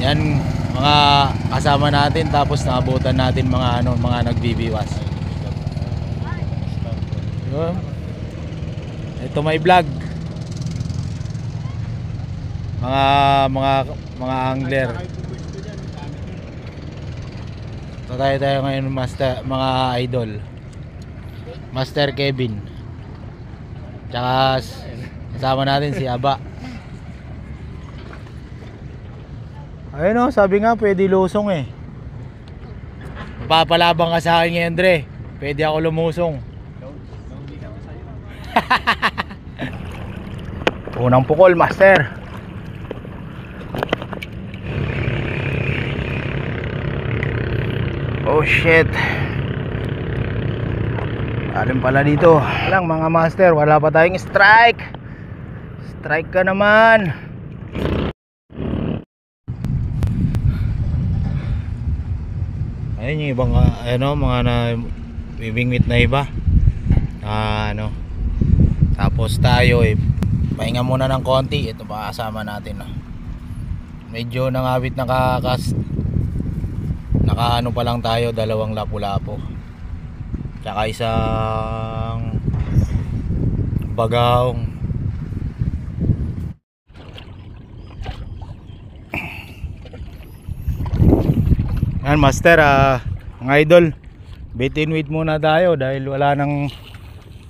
Yan mga kasama natin, tapos naabutan natin mga mga nagbibiwas. Yun. Ito may vlog. Mga angler. So tayo ngayon master, mga idol. Master Kevin. Tsaka kasama natin si Aba. Ayun o, sabi nga pwede lusong eh. Papalabang ka sa akin ngayon, Dre. Pwede ako lumusong. Unang pukol, master. Oh shit. Alam pala dito. Walang mga master, wala pa tayong strike. Strike ka naman. Ayun yung ibang mga na bibingwit na iba. Tapos tayo pahinga muna ng konti. Ito pa kasama natin. Medyo nangawit naka pa lang tayo, 2 lapu-lapo. Tsaka isang bagaong. Yan master, mga idol, bait in wait muna tayo dahil wala nang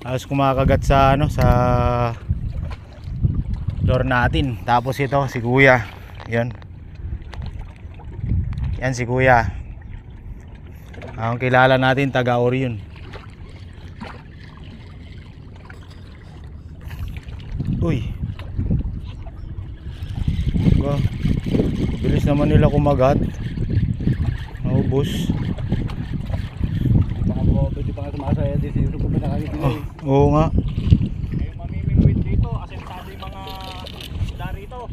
halos kumakagat sa sa door natin. Tapos ito si Kuya. Yan si Kuya. Ang kilala natin, taga Orion. Uy, bilis naman nila kumagat. Naubos. Pwede pa nga tumasaya din si Rupo pa nakakita. Oo nga. Ngayon mamimingwit dito, asensado yung mga isda rito.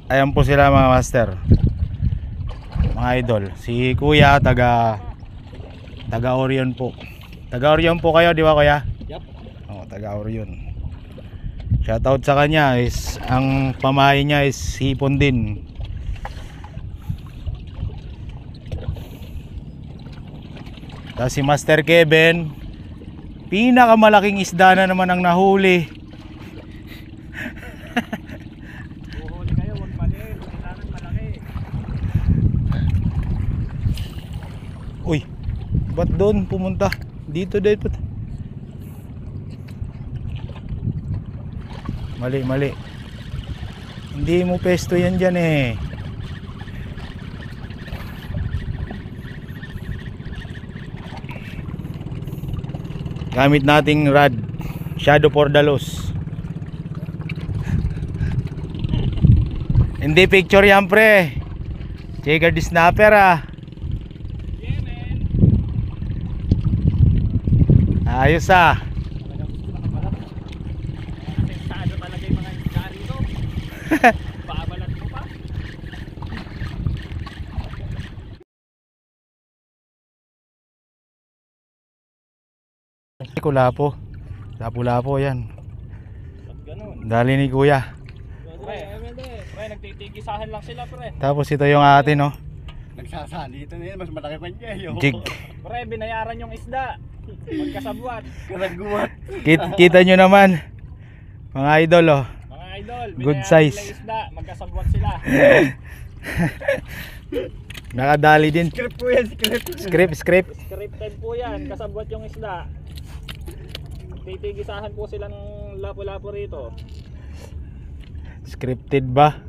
Ayan po sila mga master. Mga idol. Si Kuya taga Orion po. Taga Orion po kayo, di ba Kuya? Yep. Oo, taga Orion. Shoutout sa kanya, ang pamahay niya is hipon din. Tapos si Master Kevin, pinakamalaking isda na naman ang nahuli. Uhuli kayo, huwag maliit. Kailangan malaki. Uy, ba't doon pumunta? Dito. Mali. Hindi mo pesto yan dyan eh. Gamit nating rod, Shadow for the Loss. Hindi picture yan pre. Checker the snapper Yeah man. Ayos Asensado talaga yung mga isda rito. Paabalat mo pa. Lapu-lapo yan. Ba't ganun? Dali ni Kuya. Pre, nagtitigisahan lang sila pre. Tapos ito yung atin Nagsasali ito na yun, mas malaki pa niya. jig. Pre, binayaran yung isda. Magkasabuat. Kalaguat. Kita nyo naman mga idol Mga idol, good binayaran size. nila yung isda. Magkasabuat sila. Nakadali din. Script po yan, Script. Scripted po yan, kasabuat yung isda. Titigisahan po sila ng lapo-lapo rito. Scripted ba?